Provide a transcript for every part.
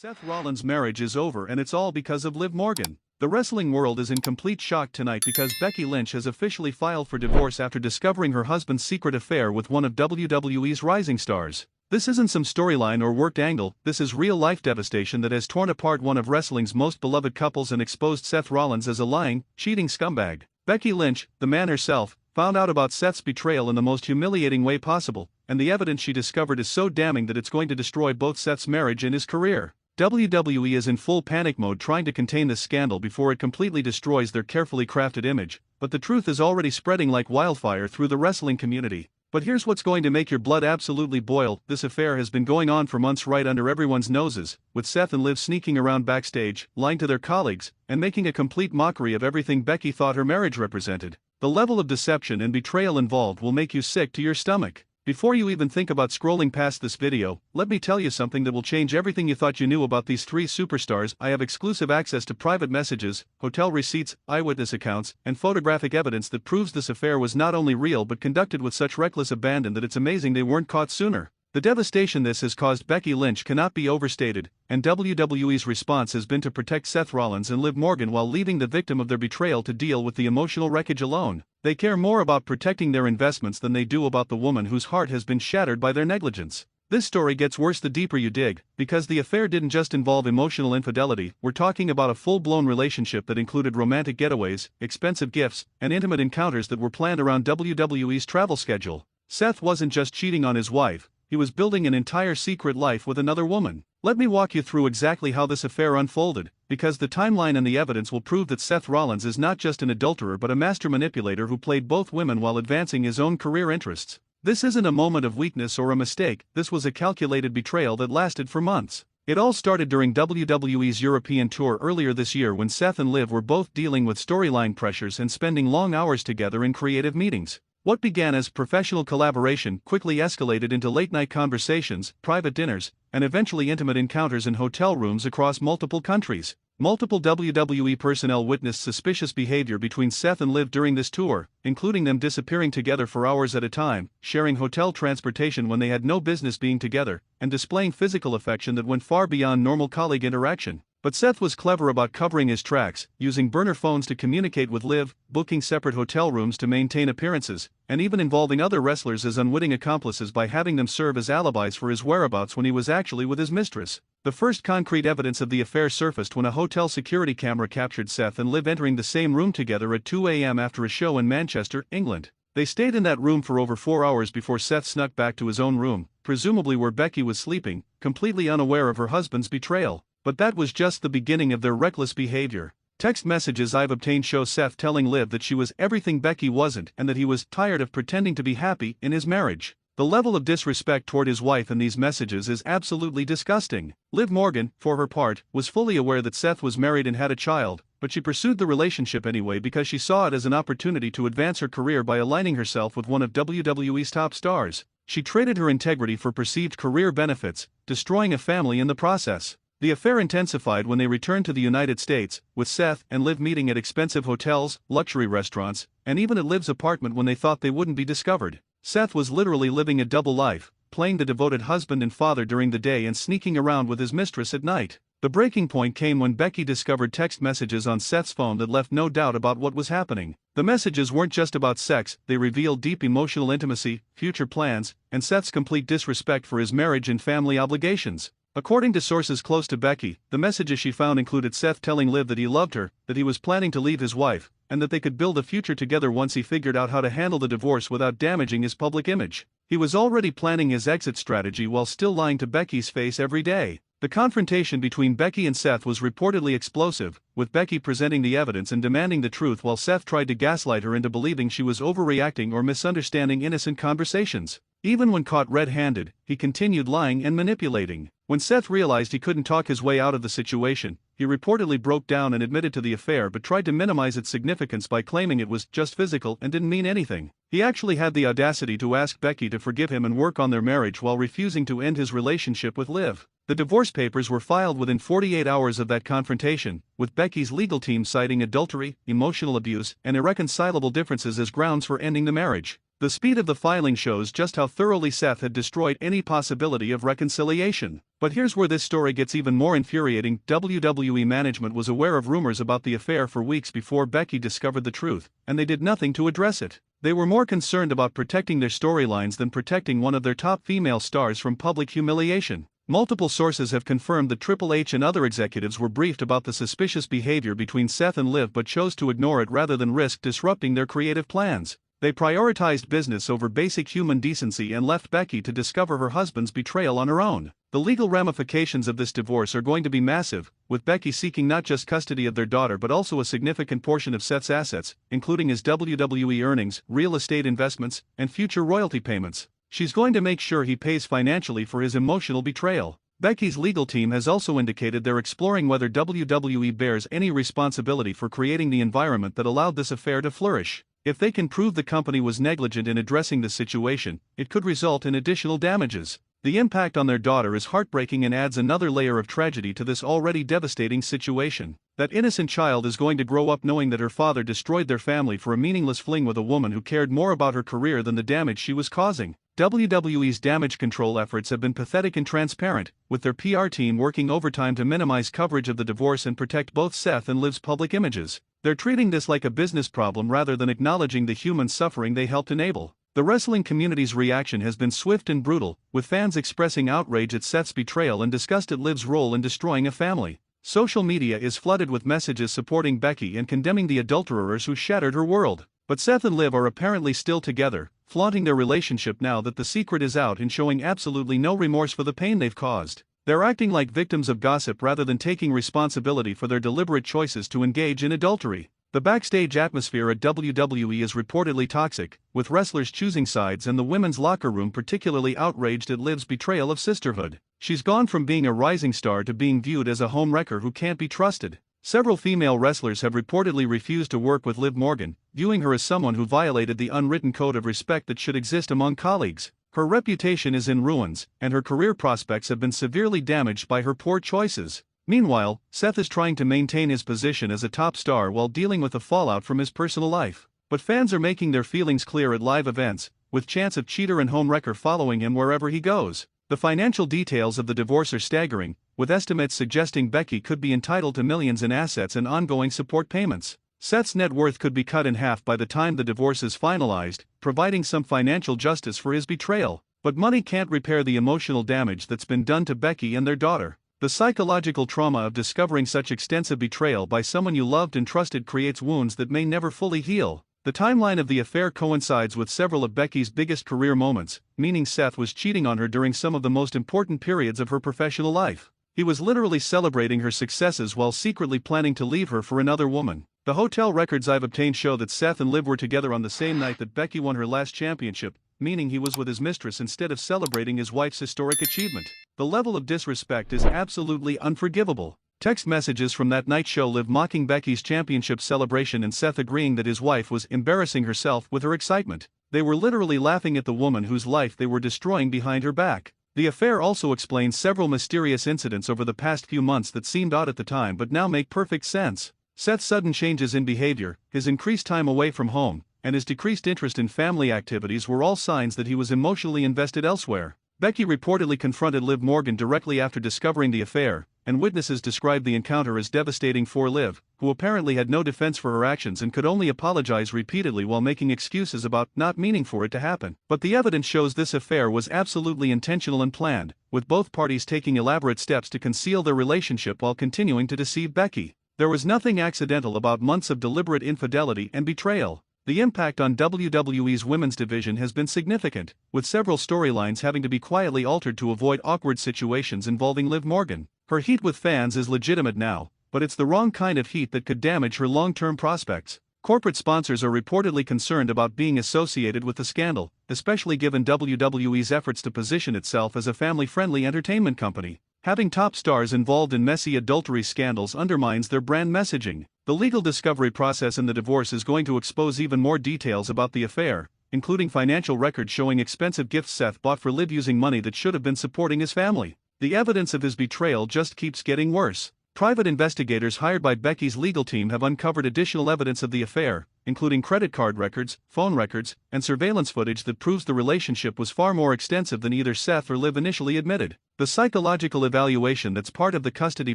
Seth Rollins' marriage is over and it's all because of Liv Morgan. The wrestling world is in complete shock tonight because Becky Lynch has officially filed for divorce after discovering her husband's secret affair with one of WWE's rising stars. This isn't some storyline or worked angle, this is real-life devastation that has torn apart one of wrestling's most beloved couples and exposed Seth Rollins as a lying, cheating scumbag. Becky Lynch, the man herself, found out about Seth's betrayal in the most humiliating way possible, and the evidence she discovered is so damning that it's going to destroy both Seth's marriage and his career. WWE is in full panic mode trying to contain this scandal before it completely destroys their carefully crafted image, but the truth is already spreading like wildfire through the wrestling community. But here's what's going to make your blood absolutely boil: this affair has been going on for months right under everyone's noses, with Seth and Liv sneaking around backstage, lying to their colleagues, and making a complete mockery of everything Becky thought her marriage represented. The level of deception and betrayal involved will make you sick to your stomach. Before you even think about scrolling past this video, let me tell you something that will change everything you thought you knew about these three superstars. I have exclusive access to private messages, hotel receipts, eyewitness accounts, and photographic evidence that proves this affair was not only real but conducted with such reckless abandon that it's amazing they weren't caught sooner. The devastation this has caused Becky Lynch cannot be overstated, and WWE's response has been to protect Seth Rollins and Liv Morgan while leaving the victim of their betrayal to deal with the emotional wreckage alone. They care more about protecting their investments than they do about the woman whose heart has been shattered by their negligence. This story gets worse the deeper you dig, because the affair didn't just involve emotional infidelity. We're talking about a full-blown relationship that included romantic getaways, expensive gifts, and intimate encounters that were planned around WWE's travel schedule. Seth wasn't just cheating on his wife, he was building an entire secret life with another woman. Let me walk you through exactly how this affair unfolded, because the timeline and the evidence will prove that Seth Rollins is not just an adulterer but a master manipulator who played both women while advancing his own career interests. This isn't a moment of weakness or a mistake, this was a calculated betrayal that lasted for months. It all started during WWE's European tour earlier this year when Seth and Liv were both dealing with storyline pressures and spending long hours together in creative meetings. What began as professional collaboration quickly escalated into late-night conversations, private dinners, and eventually intimate encounters in hotel rooms across multiple countries. Multiple WWE personnel witnessed suspicious behavior between Seth and Liv during this tour, including them disappearing together for hours at a time, sharing hotel transportation when they had no business being together, and displaying physical affection that went far beyond normal colleague interaction. But Seth was clever about covering his tracks, using burner phones to communicate with Liv, booking separate hotel rooms to maintain appearances, and even involving other wrestlers as unwitting accomplices by having them serve as alibis for his whereabouts when he was actually with his mistress. The first concrete evidence of the affair surfaced when a hotel security camera captured Seth and Liv entering the same room together at 2 a.m. after a show in Manchester, England. They stayed in that room for over 4 hours before Seth snuck back to his own room, presumably where Becky was sleeping, completely unaware of her husband's betrayal. But that was just the beginning of their reckless behavior. Text messages I've obtained show Seth telling Liv that she was everything Becky wasn't and that he was tired of pretending to be happy in his marriage. The level of disrespect toward his wife in these messages is absolutely disgusting. Liv Morgan, for her part, was fully aware that Seth was married and had a child, but she pursued the relationship anyway because she saw it as an opportunity to advance her career by aligning herself with one of WWE's top stars. She traded her integrity for perceived career benefits, destroying a family in the process. The affair intensified when they returned to the United States, with Seth and Liv meeting at expensive hotels, luxury restaurants, and even at Liv's apartment when they thought they wouldn't be discovered. Seth was literally living a double life, playing the devoted husband and father during the day and sneaking around with his mistress at night. The breaking point came when Becky discovered text messages on Seth's phone that left no doubt about what was happening. The messages weren't just about sex, they revealed deep emotional intimacy, future plans, and Seth's complete disrespect for his marriage and family obligations. According to sources close to Becky, the messages she found included Seth telling Liv that he loved her, that he was planning to leave his wife, and that they could build a future together once he figured out how to handle the divorce without damaging his public image. He was already planning his exit strategy while still lying to Becky's face every day. The confrontation between Becky and Seth was reportedly explosive, with Becky presenting the evidence and demanding the truth while Seth tried to gaslight her into believing she was overreacting or misunderstanding innocent conversations. Even when caught red-handed, he continued lying and manipulating. When Seth realized he couldn't talk his way out of the situation, he reportedly broke down and admitted to the affair but tried to minimize its significance by claiming it was just physical and didn't mean anything. He actually had the audacity to ask Becky to forgive him and work on their marriage while refusing to end his relationship with Liv. The divorce papers were filed within 48 hours of that confrontation, with Becky's legal team citing adultery, emotional abuse, and irreconcilable differences as grounds for ending the marriage. The speed of the filing shows just how thoroughly Seth had destroyed any possibility of reconciliation. But here's where this story gets even more infuriating. WWE management was aware of rumors about the affair for weeks before Becky discovered the truth, and they did nothing to address it. They were more concerned about protecting their storylines than protecting one of their top female stars from public humiliation. Multiple sources have confirmed that Triple H and other executives were briefed about the suspicious behavior between Seth and Liv but chose to ignore it rather than risk disrupting their creative plans. They prioritized business over basic human decency and left Becky to discover her husband's betrayal on her own. The legal ramifications of this divorce are going to be massive, with Becky seeking not just custody of their daughter but also a significant portion of Seth's assets, including his WWE earnings, real estate investments, and future royalty payments. She's going to make sure he pays financially for his emotional betrayal. Becky's legal team has also indicated they're exploring whether WWE bears any responsibility for creating the environment that allowed this affair to flourish. If they can prove the company was negligent in addressing the situation, it could result in additional damages. The impact on their daughter is heartbreaking and adds another layer of tragedy to this already devastating situation. That innocent child is going to grow up knowing that her father destroyed their family for a meaningless fling with a woman who cared more about her career than the damage she was causing. WWE's damage control efforts have been pathetic and transparent, with their PR team working overtime to minimize coverage of the divorce and protect both Seth and Liv's public images. They're treating this like a business problem rather than acknowledging the human suffering they helped enable. The wrestling community's reaction has been swift and brutal, with fans expressing outrage at Seth's betrayal and disgust at Liv's role in destroying a family. Social media is flooded with messages supporting Becky and condemning the adulterers who shattered her world. But Seth and Liv are apparently still together, flaunting their relationship now that the secret is out and showing absolutely no remorse for the pain they've caused. They're acting like victims of gossip rather than taking responsibility for their deliberate choices to engage in adultery. The backstage atmosphere at WWE is reportedly toxic, with wrestlers choosing sides and the women's locker room particularly outraged at Liv's betrayal of sisterhood. She's gone from being a rising star to being viewed as a homewrecker who can't be trusted. Several female wrestlers have reportedly refused to work with Liv Morgan, viewing her as someone who violated the unwritten code of respect that should exist among colleagues. Her reputation is in ruins, and her career prospects have been severely damaged by her poor choices. Meanwhile, Seth is trying to maintain his position as a top star while dealing with the fallout from his personal life. But fans are making their feelings clear at live events, with chants of cheater and homewrecker following him wherever he goes. The financial details of the divorce are staggering, with estimates suggesting Becky could be entitled to millions in assets and ongoing support payments. Seth's net worth could be cut in half by the time the divorce is finalized, providing some financial justice for his betrayal. But money can't repair the emotional damage that's been done to Becky and their daughter. The psychological trauma of discovering such extensive betrayal by someone you loved and trusted creates wounds that may never fully heal. The timeline of the affair coincides with several of Becky's biggest career moments, meaning Seth was cheating on her during some of the most important periods of her professional life. He was literally celebrating her successes while secretly planning to leave her for another woman. The hotel records I've obtained show that Seth and Liv were together on the same night that Becky won her last championship, meaning he was with his mistress instead of celebrating his wife's historic achievement. The level of disrespect is absolutely unforgivable. Text messages from that night show Liv mocking Becky's championship celebration and Seth agreeing that his wife was embarrassing herself with her excitement. They were literally laughing at the woman whose life they were destroying behind her back. The affair also explains several mysterious incidents over the past few months that seemed odd at the time but now make perfect sense. Seth's sudden changes in behavior, his increased time away from home, and his decreased interest in family activities were all signs that he was emotionally invested elsewhere. Becky reportedly confronted Liv Morgan directly after discovering the affair, and witnesses described the encounter as devastating for Liv, who apparently had no defense for her actions and could only apologize repeatedly while making excuses about not meaning for it to happen. But the evidence shows this affair was absolutely intentional and planned, with both parties taking elaborate steps to conceal their relationship while continuing to deceive Becky. There was nothing accidental about months of deliberate infidelity and betrayal. The impact on WWE's women's division has been significant, with several storylines having to be quietly altered to avoid awkward situations involving Liv Morgan. Her heat with fans is legitimate now, but it's the wrong kind of heat that could damage her long-term prospects. Corporate sponsors are reportedly concerned about being associated with the scandal, especially given WWE's efforts to position itself as a family-friendly entertainment company. Having top stars involved in messy adultery scandals undermines their brand messaging. The legal discovery process in the divorce is going to expose even more details about the affair, including financial records showing expensive gifts Seth bought for Liv using money that should have been supporting his family. The evidence of his betrayal just keeps getting worse. Private investigators hired by Becky's legal team have uncovered additional evidence of the affair, including credit card records, phone records, and surveillance footage that proves the relationship was far more extensive than either Seth or Liv initially admitted. The psychological evaluation that's part of the custody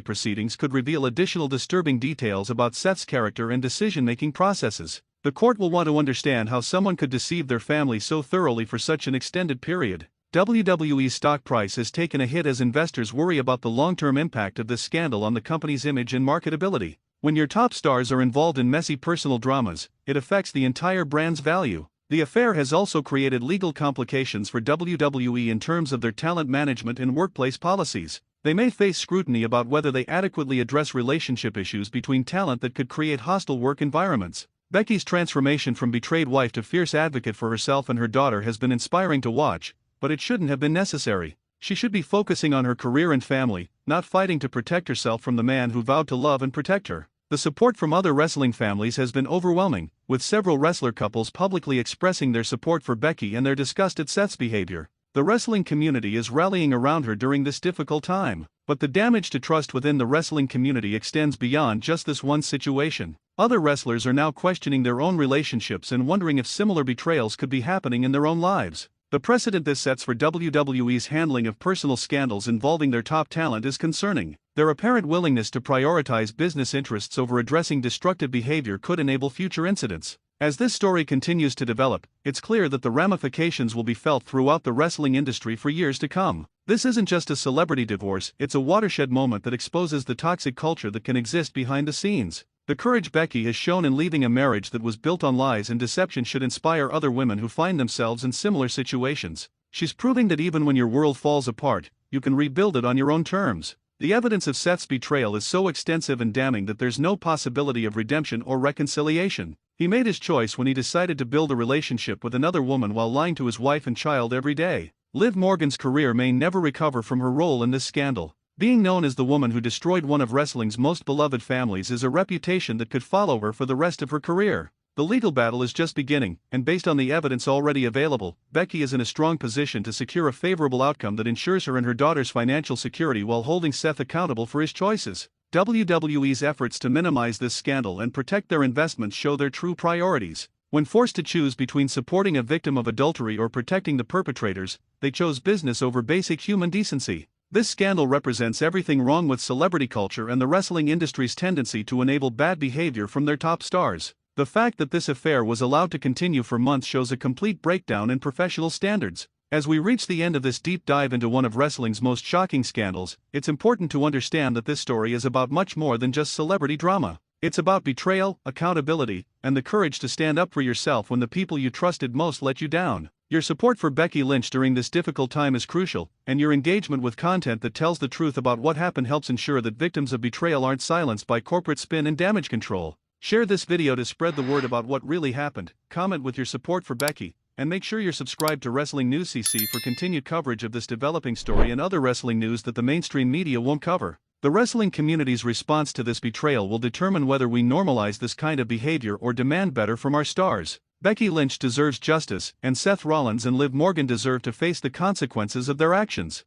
proceedings could reveal additional disturbing details about Seth's character and decision-making processes. The court will want to understand how someone could deceive their family so thoroughly for such an extended period. WWE's stock price has taken a hit as investors worry about the long-term impact of this scandal on the company's image and marketability. When your top stars are involved in messy personal dramas, it affects the entire brand's value. The affair has also created legal complications for WWE in terms of their talent management and workplace policies. They may face scrutiny about whether they adequately address relationship issues between talent that could create hostile work environments. Becky's transformation from betrayed wife to fierce advocate for herself and her daughter has been inspiring to watch, but it shouldn't have been necessary. She should be focusing on her career and family, not fighting to protect herself from the man who vowed to love and protect her. The support from other wrestling families has been overwhelming, with several wrestler couples publicly expressing their support for Becky and their disgust at Seth's behavior. The wrestling community is rallying around her during this difficult time, but the damage to trust within the wrestling community extends beyond just this one situation. Other wrestlers are now questioning their own relationships and wondering if similar betrayals could be happening in their own lives. The precedent this sets for WWE's handling of personal scandals involving their top talent is concerning. Their apparent willingness to prioritize business interests over addressing destructive behavior could enable future incidents. As this story continues to develop, it's clear that the ramifications will be felt throughout the wrestling industry for years to come. This isn't just a celebrity divorce, it's a watershed moment that exposes the toxic culture that can exist behind the scenes. The courage Becky has shown in leaving a marriage that was built on lies and deception should inspire other women who find themselves in similar situations. She's proving that even when your world falls apart, you can rebuild it on your own terms. The evidence of Seth's betrayal is so extensive and damning that there's no possibility of redemption or reconciliation. He made his choice when he decided to build a relationship with another woman while lying to his wife and child every day. Liv Morgan's career may never recover from her role in this scandal. Being known as the woman who destroyed one of wrestling's most beloved families is a reputation that could follow her for the rest of her career. The legal battle is just beginning, and based on the evidence already available, Becky is in a strong position to secure a favorable outcome that ensures her and her daughter's financial security while holding Seth accountable for his choices. WWE's efforts to minimize this scandal and protect their investments show their true priorities. When forced to choose between supporting a victim of adultery or protecting the perpetrators, they chose business over basic human decency. This scandal represents everything wrong with celebrity culture and the wrestling industry's tendency to enable bad behavior from their top stars. The fact that this affair was allowed to continue for months shows a complete breakdown in professional standards. As we reach the end of this deep dive into one of wrestling's most shocking scandals, it's important to understand that this story is about much more than just celebrity drama. It's about betrayal, accountability, and the courage to stand up for yourself when the people you trusted most let you down. Your support for Becky Lynch during this difficult time is crucial, and your engagement with content that tells the truth about what happened helps ensure that victims of betrayal aren't silenced by corporate spin and damage control. Share this video to spread the word about what really happened, comment with your support for Becky, and make sure you're subscribed to WrestlingNewsCC for continued coverage of this developing story and other wrestling news that the mainstream media won't cover. The wrestling community's response to this betrayal will determine whether we normalize this kind of behavior or demand better from our stars. Becky Lynch deserves justice, and Seth Rollins and Liv Morgan deserve to face the consequences of their actions.